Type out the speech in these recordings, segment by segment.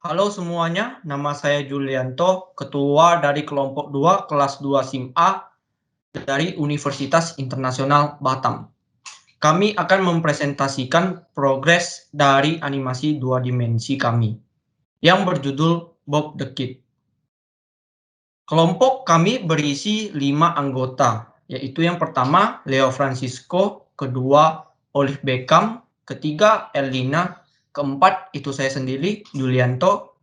Halo semuanya, nama saya Julianto, Ketua dari Kelompok 2 Kelas 2 SIM A dari Universitas Internasional Batam. Kami akan mempresentasikan progres dari animasi dua dimensi kami, yang berjudul Bob the Kid. Kelompok kami berisi 5 anggota, yaitu yang pertama Leo Francisco, kedua Olive Beckham, ketiga Elina, keempat itu saya sendiri, Julianto,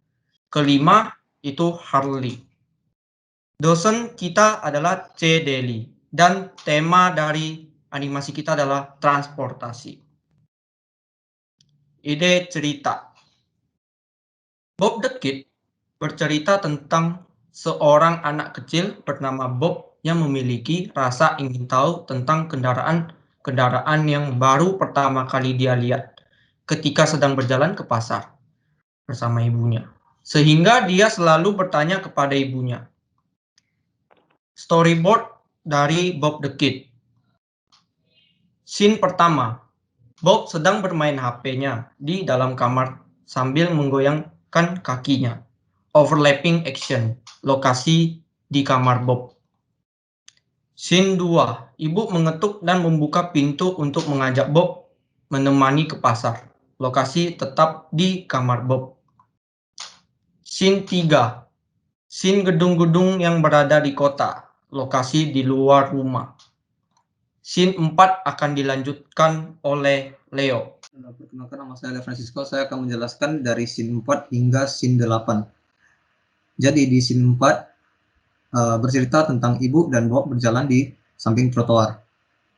kelima itu Harley. Dosen kita adalah C. Deli dan tema dari animasi kita adalah transportasi. Ide cerita. Bob the Kid bercerita tentang seorang anak kecil bernama Bob yang memiliki rasa ingin tahu tentang kendaraan yang baru pertama kali dia lihat ketika sedang berjalan ke pasar bersama ibunya. Sehingga dia selalu bertanya kepada ibunya. Storyboard dari Bob the Kid. Scene pertama. Bob sedang bermain HP-nya di dalam kamar sambil menggoyangkan kakinya. Overlapping action. Lokasi di kamar Bob. Scene 2. Ibu mengetuk dan membuka pintu untuk mengajak Bob menemani ke pasar. Lokasi tetap di kamar Bob. Scene 3. Scene gedung-gedung yang berada di kota. Lokasi di luar rumah. Scene 4 akan dilanjutkan oleh Leo. Perkenalkan, nama saya Leo Francisco. Saya akan menjelaskan dari scene 4 hingga scene 8. Jadi di scene 4 bercerita tentang ibu dan Bob berjalan di samping trotoar.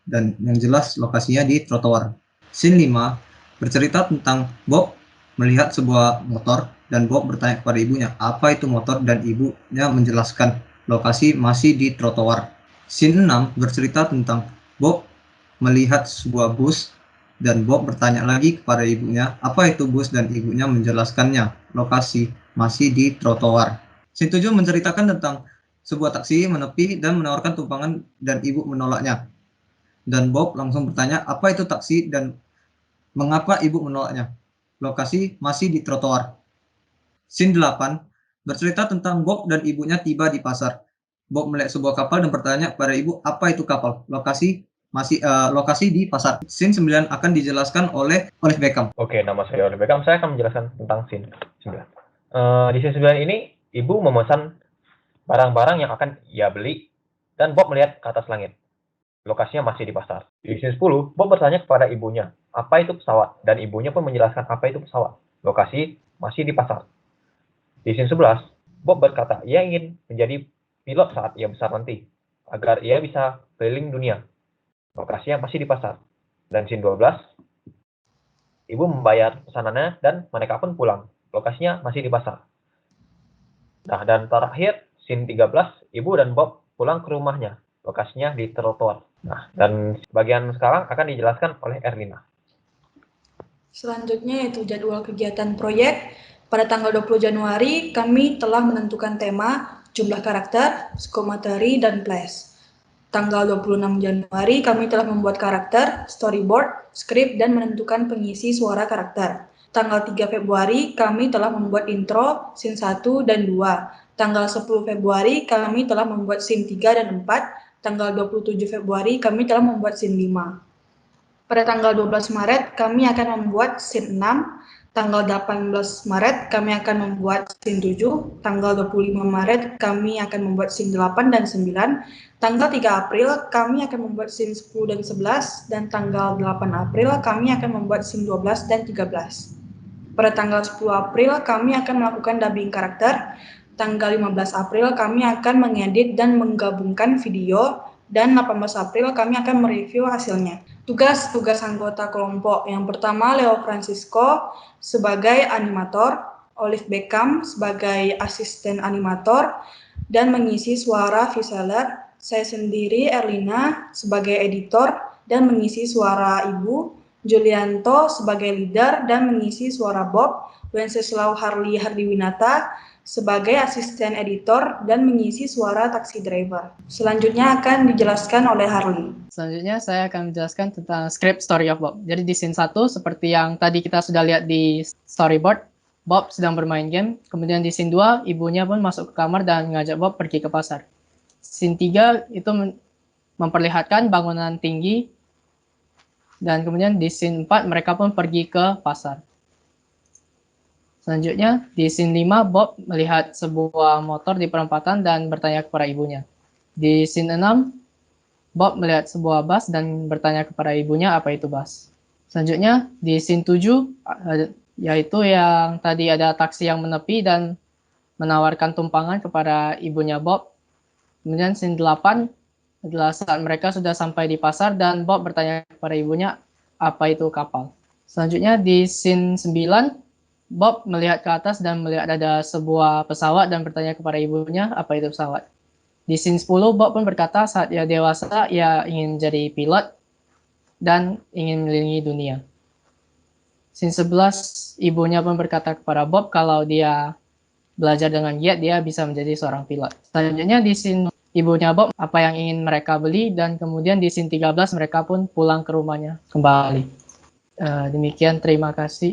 Dan yang jelas lokasinya di trotoar. Scene 5 bercerita tentang Bob melihat sebuah motor dan Bob bertanya kepada ibunya apa itu motor, dan ibunya menjelaskan lokasi masih di trotoar. Scene 6 bercerita tentang Bob melihat sebuah bus dan Bob bertanya lagi kepada ibunya apa itu bus, dan ibunya menjelaskannya. Lokasi masih di trotoar. Scene 7 menceritakan tentang sebuah taksi menepi dan menawarkan tumpangan dan ibu menolaknya. Dan Bob langsung bertanya apa itu taksi dan mengapa ibu menolaknya. Lokasi masih di trotoar. Scene 8 bercerita tentang Bob dan ibunya tiba di pasar. Bob melihat sebuah kapal dan bertanya kepada ibu apa itu kapal. Lokasi di pasar. Scene 9 akan dijelaskan oleh Olive Beckham. Oke, nama saya Olive Beckham. Saya akan menjelaskan tentang scene 9. Di scene 9 ini, ibu memesan barang-barang yang akan ia beli dan Bob melihat ke atas langit. Lokasinya masih di pasar. Di scene 10, Bob bertanya kepada ibunya, apa itu pesawat? Dan ibunya pun menjelaskan apa itu pesawat. Lokasi masih di pasar. Di scene 11, Bob berkata ia ingin menjadi pilot saat ia besar nanti, agar ia bisa keliling dunia. Lokasinya masih di pasar. Dan scene 12, ibu membayar pesanannya dan mereka pun pulang. Lokasinya masih di pasar. Nah, dan terakhir, scene 13, ibu dan Bob pulang ke rumahnya. Lokasinya di trotoar. Nah, dan bagian sekarang akan dijelaskan oleh Erlina. Selanjutnya yaitu jadwal kegiatan proyek. Pada tanggal 20 Januari, kami telah menentukan tema, jumlah karakter, skop materi, dan flash. Tanggal 26 Januari, kami telah membuat karakter, storyboard, skrip, dan menentukan pengisi suara karakter. Tanggal 3 Februari, kami telah membuat intro, scene 1 dan 2. Tanggal 10 Februari, kami telah membuat scene 3 dan 4. Tanggal 27 Februari, kami telah membuat scene 5. Pada tanggal 12 Maret, kami akan membuat scene 6. Tanggal 18 Maret, kami akan membuat scene 7. Tanggal 25 Maret, kami akan membuat scene 8 dan 9. Tanggal 3 April, kami akan membuat scene 10 dan 11. Dan tanggal 8 April, kami akan membuat scene 12 dan 13. Pada tanggal 10 April, kami akan melakukan dubbing karakter. Tanggal 15 April, kami akan mengedit dan menggabungkan video. Dan 18 April, kami akan mereview hasilnya. Tugas-tugas anggota kelompok. Yang pertama, Leo Francisco sebagai animator, Olive Beckham sebagai asisten animator dan mengisi suara voiceover. Saya sendiri, Erlina, sebagai editor dan mengisi suara ibu. Julianto sebagai leader dan mengisi suara Bob. Wenceslau Hardiwinata sebagai asisten editor dan mengisi suara taksi driver. Selanjutnya akan dijelaskan oleh Harley. Selanjutnya saya akan menjelaskan tentang script Story of Bob. Jadi di scene 1 seperti yang tadi kita sudah lihat di storyboard, Bob sedang bermain game. Kemudian di scene 2, ibunya pun masuk ke kamar dan mengajak Bob pergi ke pasar. Scene 3 itu memperlihatkan bangunan tinggi. Dan kemudian di scene 4, mereka pun pergi ke pasar. Selanjutnya, di scene 5, Bob melihat sebuah motor di perempatan dan bertanya kepada ibunya. Di scene 6, Bob melihat sebuah bus dan bertanya kepada ibunya apa itu bus. Selanjutnya, di scene 7, yaitu yang tadi ada taksi yang menepi dan menawarkan tumpangan kepada ibunya Bob. Kemudian scene 8 adalah saat mereka sudah sampai di pasar dan Bob bertanya kepada ibunya apa itu kapal. Selanjutnya di scene 9, Bob melihat ke atas dan melihat ada sebuah pesawat dan bertanya kepada ibunya apa itu pesawat. Di scene 10, Bob pun berkata saat ia dewasa, ia ingin jadi pilot dan ingin mengelilingi dunia. Scene 11, ibunya pun berkata kepada Bob kalau dia belajar dengan giat, dia bisa menjadi seorang pilot. Selanjutnya di scene ibunya Bob apa yang ingin mereka beli dan kemudian di scene 13 mereka pun pulang ke rumahnya kembali. Demikian, terima kasih.